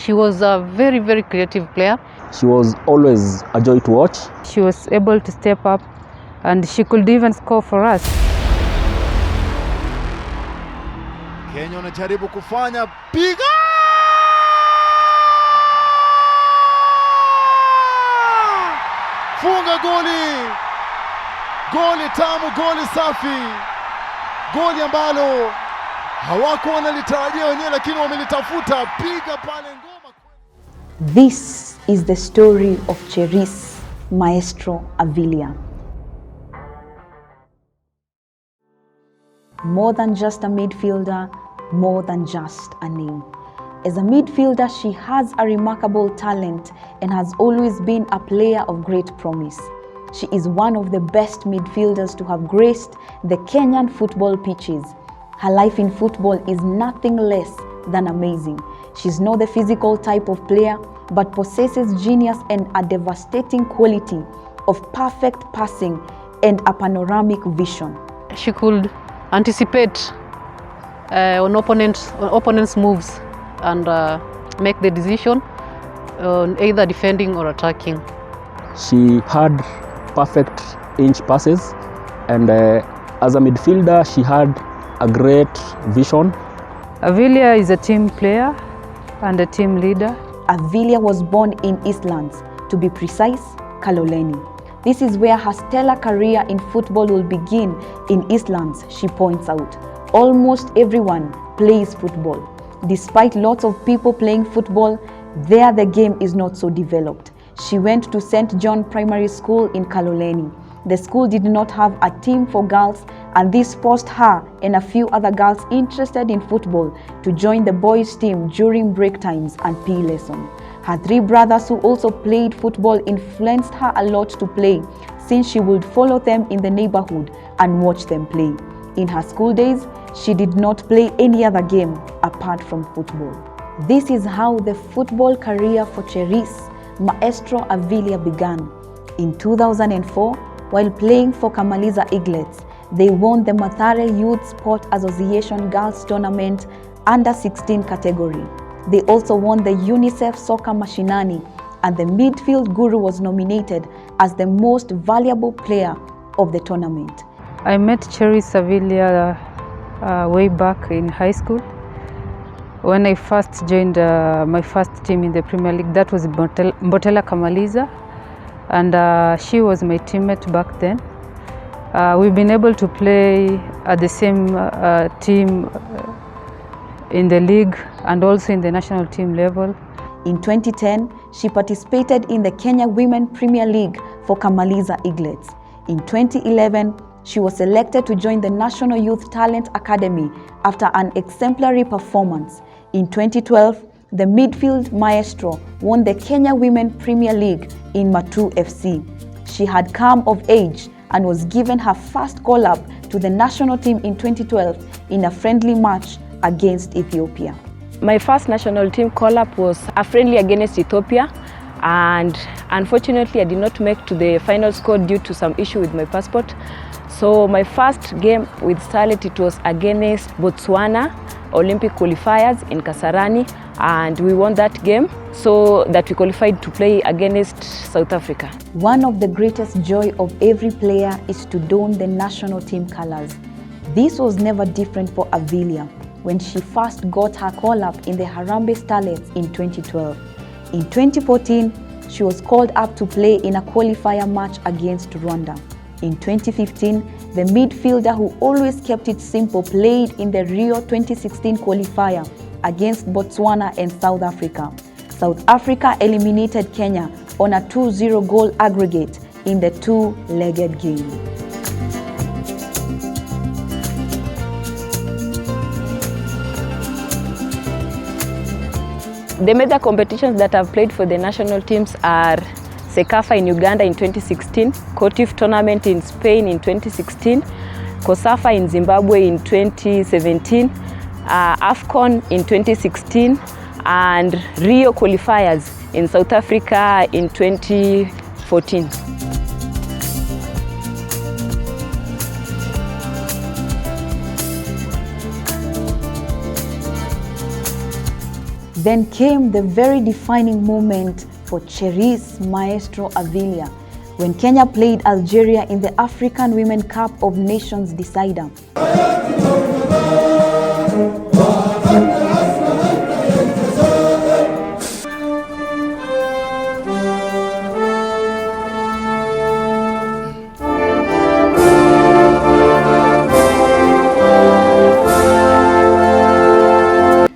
She was a very, very creative player. She was always a joy to watch. She was able to step up and she could even score for us. Kenya wanajaribu kufanya piga! Funga goli! Goli tamu, goli safi. Goli ambalo hawakuwa wanalitarajia wenyewe lakini wamelitafuta, piga pale ngoma. This is the story of Cheris Maestro Avilia. More than just a midfielder, more than just a name. As a midfielder, she has a remarkable talent and has always been a player of great promise. She is one of the best midfielders to have graced the Kenyan football pitches. Her life in football is nothing less than amazing. She's not the physical type of player, but possesses genius and a devastating quality of perfect passing and a panoramic vision. She could anticipate on opponents' moves and make the decision on either defending or attacking. She had perfect inch passes, and as a midfielder she had a great vision. Avilia is a team player and a team leader. Avilia was born in Eastlands, to be precise, Kaloleni. This is where her stellar career in football will begin. In Eastlands, she points out. Almost everyone plays football. Despite lots of people playing football, there the game is not so developed. She went to St. John Primary School in Kaloleni. The school did not have a team for girls, and this forced her and a few other girls interested in football to join the boys' team during break times and PE lesson. Her three brothers who also played football influenced her a lot to play, since she would follow them in the neighborhood and watch them play. In her school days, she did not play any other game apart from football. This is how the football career for Cheris Maestro Avilia began. In 2004, while playing for Kamaliza Eaglets, they won the Mathare Youth Sport Association Girls Tournament under 16 category. They also won the UNICEF Soccer Mashinani, and the midfield guru was nominated as the most valuable player of the tournament. I met Cheris Avilia way back in high school. When I first joined my first team in the Premier League, that was Mbotela Kamaliza, and she was my teammate back then. We've been able to play at the same team in the league and also in the national team level. In 2010, she participated in the Kenya Women Premier League for Kamaliza Eaglets. In 2011, she was selected to join the National Youth Talent Academy after an exemplary performance. In 2012, the midfield maestro won the Kenya Women Premier League in Matu FC. She had come of age and was given her first call-up to the national team in 2012 in a friendly match against Ethiopia. My first national team call-up was a friendly against Ethiopia, and unfortunately I did not make to the final score due to some issue with my passport. So my first game with Starlet, it was against Botswana Olympic qualifiers in Kasarani, and we won that game so that we qualified to play against South Africa. One of the greatest joy of every player is to don the national team colors. This was never different for Avilia when she first got her call-up in the Harambee Starlets in 2012. In 2014, she was called up to play in a qualifier match against Rwanda. In 2015, the midfielder who always kept it simple played in the Rio 2016 qualifier against Botswana and South Africa. South Africa eliminated Kenya on a 2-0 goal aggregate in the two-legged game. The major competitions that I've played for the national teams are Sekafa in Uganda in 2016, Cotif Tournament in Spain in 2016, Kosafa in Zimbabwe in 2017, AFCON in 2016, and Rio qualifiers in South Africa in 2014. Then came the very defining moment for Cheris Maestro Avilia when Kenya played Algeria in the African Women Cup of Nations decider.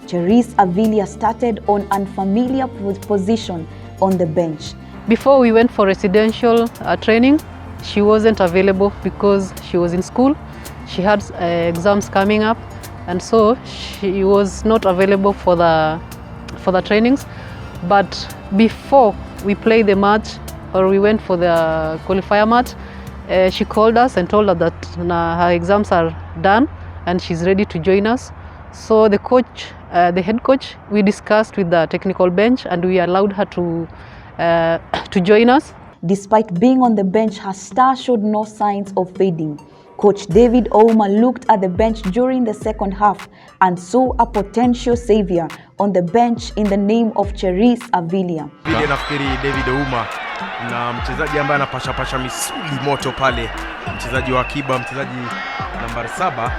Cheris Avilia started on an unfamiliar position on the bench. Before we went for residential training, she wasn't available because she was in school. She had exams coming up, and so she was not available for the trainings. But before we played the match, or we went for the qualifier match, she called us and told us that her exams are done and she's ready to join us. So the coach, the head coach, we discussed with the technical bench and we allowed her to join us. Despite being on the bench, her star showed no signs of fading. Coach David Ouma looked at the bench during the second half and saw a potential savior on the bench in the name of Cheris Avilia. Vile nafikiri David Ouma na mchezaji ambaye anapasha misuli moto pale, mchezaji wa akiba, mchezaji nambari 7.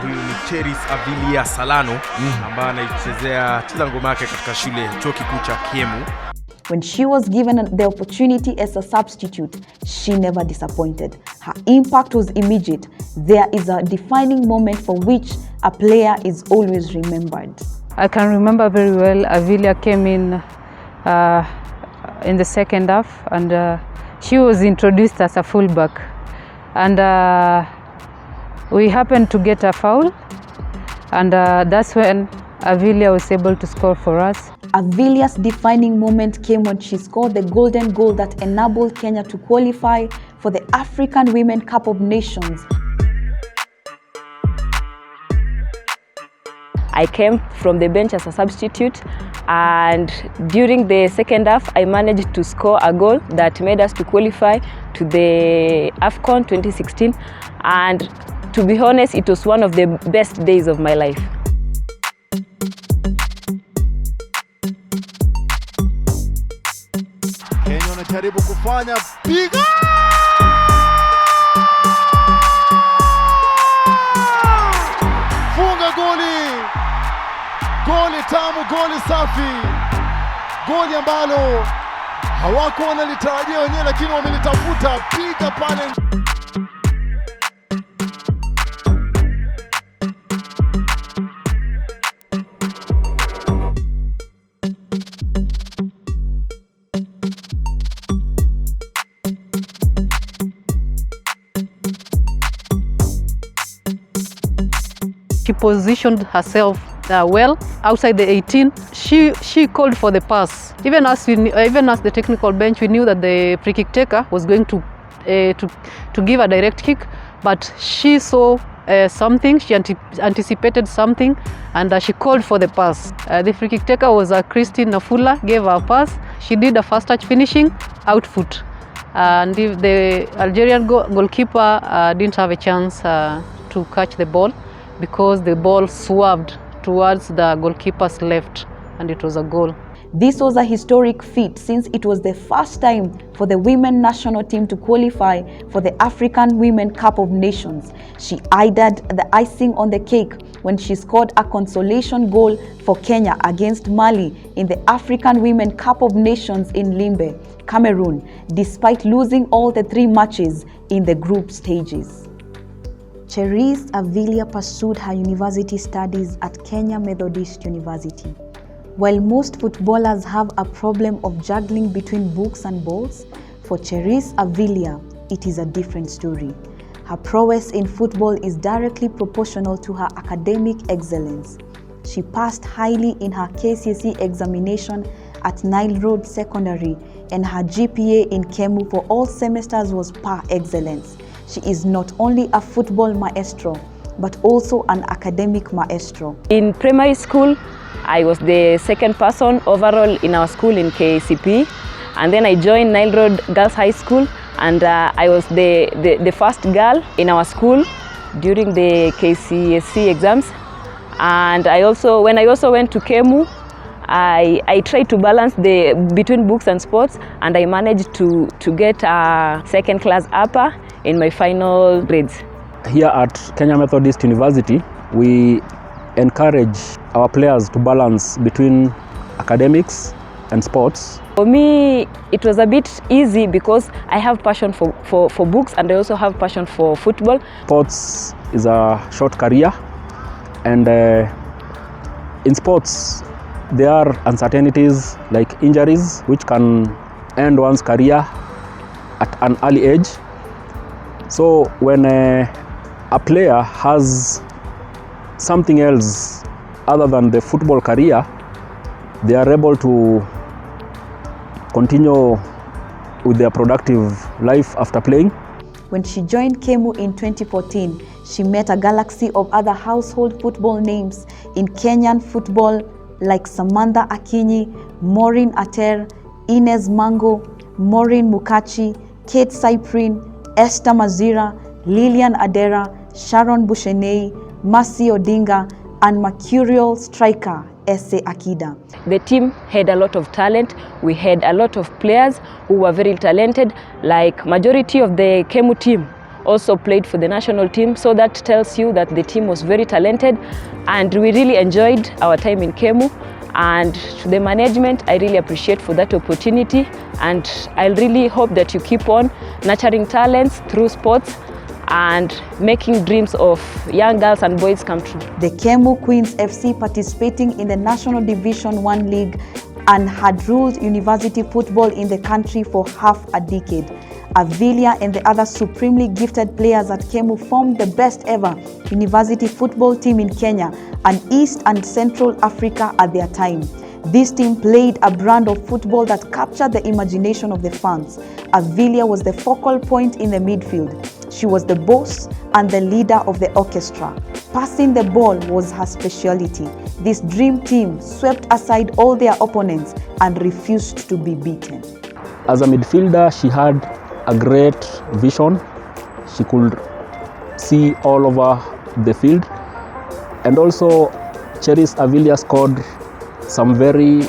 Huyu ni Cheris Avilia Salano ambaye anaichezea ngoma yake katika shule chuo kikuu cha KeMU. When she was given the opportunity as a substitute, she never disappointed. Her impact was immediate. There is a defining moment for which a player is always remembered. I can remember very well, Avilia came in the second half, and she was introduced as a fullback. And we happened to get a foul, and that's when Avilia was able to score for us. Avilia's defining moment came when she scored the golden goal that enabled Kenya to qualify for the African Women Cup of Nations. I came from the bench as a substitute, and during the second half I managed to score a goal that made us to qualify to the AFCON 2016, and to be honest, it was one of the best days of my life. Kenya wanajaribu kufanya piga! Funga goli! Goli tamu, goli safi. Goli ambalo hawakuwa wanalitarajia wenyewe, lakini wamelitafuta. Piga pale. She positioned herself well outside the 18. She called for the pass. Even as the technical bench, we knew that the free kick taker was going to give a direct kick, but she saw something. She anticipated something, and she called for the pass. The free kick taker was Christine Nafula. Gave her a pass. She did a fast touch finishing, out foot, and the Algerian goalkeeper didn't have a chance to catch the ball, because the ball swerved towards the goalkeeper's left, and it was a goal. This was a historic feat since it was the first time for the women national team to qualify for the African Women Cup of Nations. She added the icing on the cake when she scored a consolation goal for Kenya against Mali in the African Women Cup of Nations in Limbe, Cameroon, despite losing all the 3 matches in the group stages. Cheris Avilia pursued her university studies at Kenya Methodist University. While most footballers have a problem of juggling between books and balls, for Cheris Avilia, it is a different story. Her prowess in football is directly proportional to her academic excellence. She passed highly in her KCSE examination at Nile Road Secondary, and her GPA in KeMU for all semesters was par excellence. She is not only a football maestro, but also an academic maestro. In primary school, I was the second person overall in our school in KCP, and then I joined Nile Road Girls High School, and I was the first girl in our school during the KCSE exams. And when I also went to KeMU, I tried to balance between books and sports, and I managed to get a second class upper in my final grades. Here at Kenya Methodist University, we encourage our players to balance between academics and sports. For me, it was a bit easy because I have passion for books, and I also have passion for football. Sports is a short career, and in sports there are uncertainties like injuries which can end one's career at an early age. So when a player has something else other than the football career, they are able to continue with their productive life after playing. When she joined KeMU in 2014, she met a galaxy of other household football names in Kenyan football like Samantha Akinyi, Maureen Ater, Ines Mango, Maureen Mukachi, Kate Cyprine, Esther Mazira, Lilian Adera, Sharon Bushenei, Mercy Odinga, and mercurial striker Ese Akida. The team had a lot of talent. We had a lot of players who were very talented, like majority of the KeMU team also played for the national team, so that tells you that the team was very talented, and we really enjoyed our time in KeMU. And to the management, I really appreciate for that opportunity, and I really hope that you keep on nurturing talents through sports and making dreams of young girls and boys come true. The KeMU Queens FC, participating in the National Division 1 League and had ruled university football in the country for half a decade. Avilia and the other supremely gifted players at KeMU formed the best ever university football team in Kenya and East and Central Africa at their time. This team played a brand of football that captured the imagination of the fans. Avilia was the focal point in the midfield. She was the boss and the leader of the orchestra. Passing the ball was her specialty. This dream team swept aside all their opponents and refused to be beaten. As a midfielder, she had a great vision. She could see all over the field. And also, Cheris Avilia scored some very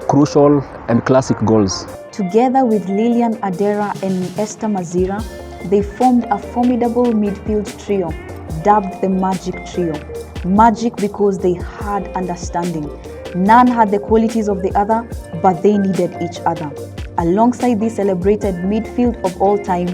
crucial and classic goals. Together with Lilian Adera and Esther Mazira, they formed a formidable midfield trio, dubbed the Magic Trio. Magic because they had understanding. None had the qualities of the other, but they needed each other. Alongside this celebrated midfield of all time,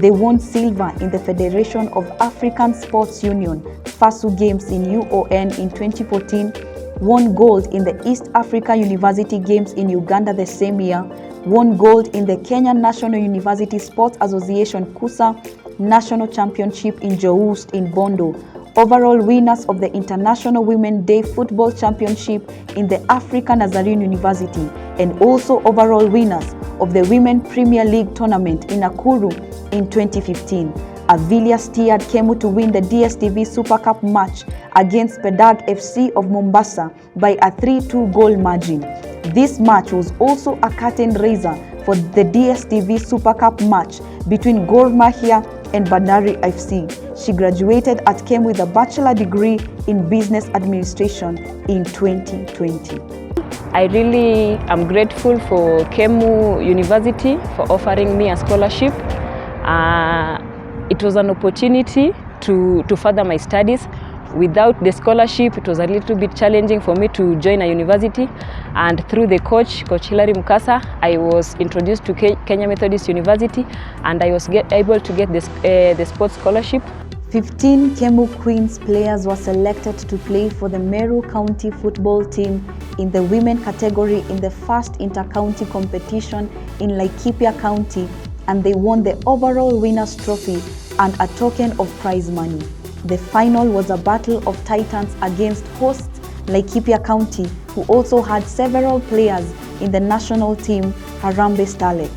they won silver in the Federation of African Sports Union FASU Games in UON in 2014, won gold in the East Africa University Games in Uganda the same year, won gold in the Kenyan National University Sports Association KUSA National Championship in Joust in Bondo, overall winners of the International Women Day Football Championship in the Africa Nazarene University, and also overall winners of the Women Premier League tournament in Nakuru in 2015. Avilia steered KeMU to win the DSTV Super Cup match against Pedag FC of Mombasa by a 3-2 goal margin. This match was also a curtain raiser for the DSTV Super Cup match between Gor Mahia and Bandari FC. She graduated at KeMU with a bachelor degree in business administration in 2020. I really am grateful for KeMU University for offering me a scholarship. It was an opportunity to further my studies. Without the scholarship, it was a little bit challenging for me to join a university. And through the Coach Hilary Mukasa, I was introduced to Kenya Methodist University, and I was able to get the sports scholarship. 15 KeMU Queens players were selected to play for the Meru County football team in the women category in the first inter-county competition in Laikipia County, and they won the overall winners trophy and a token of prize money. The final was a battle of titans against hosts Laikipia County, who also had several players in the national team Harambee Starlets.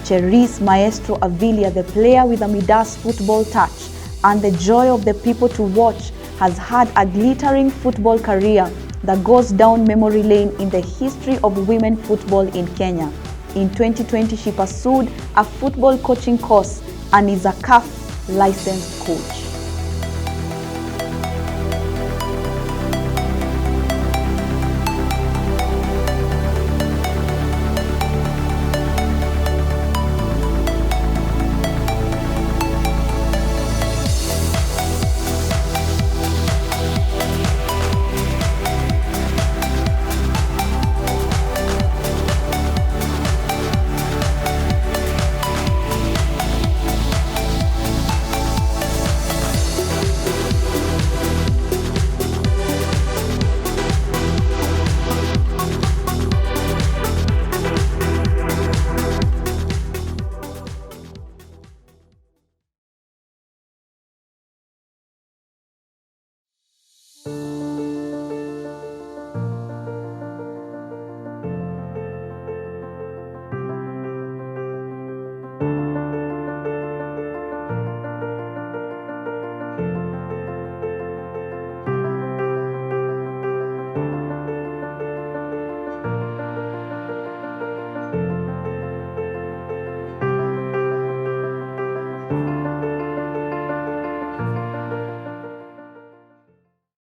Cheris Maestro Avilia, the player with a Midas football touch and the joy of the people to watch, has had a glittering football career that goes down memory lane in the history of women football in Kenya. In 2020, she pursued a football coaching course and is a CAF licensed coach.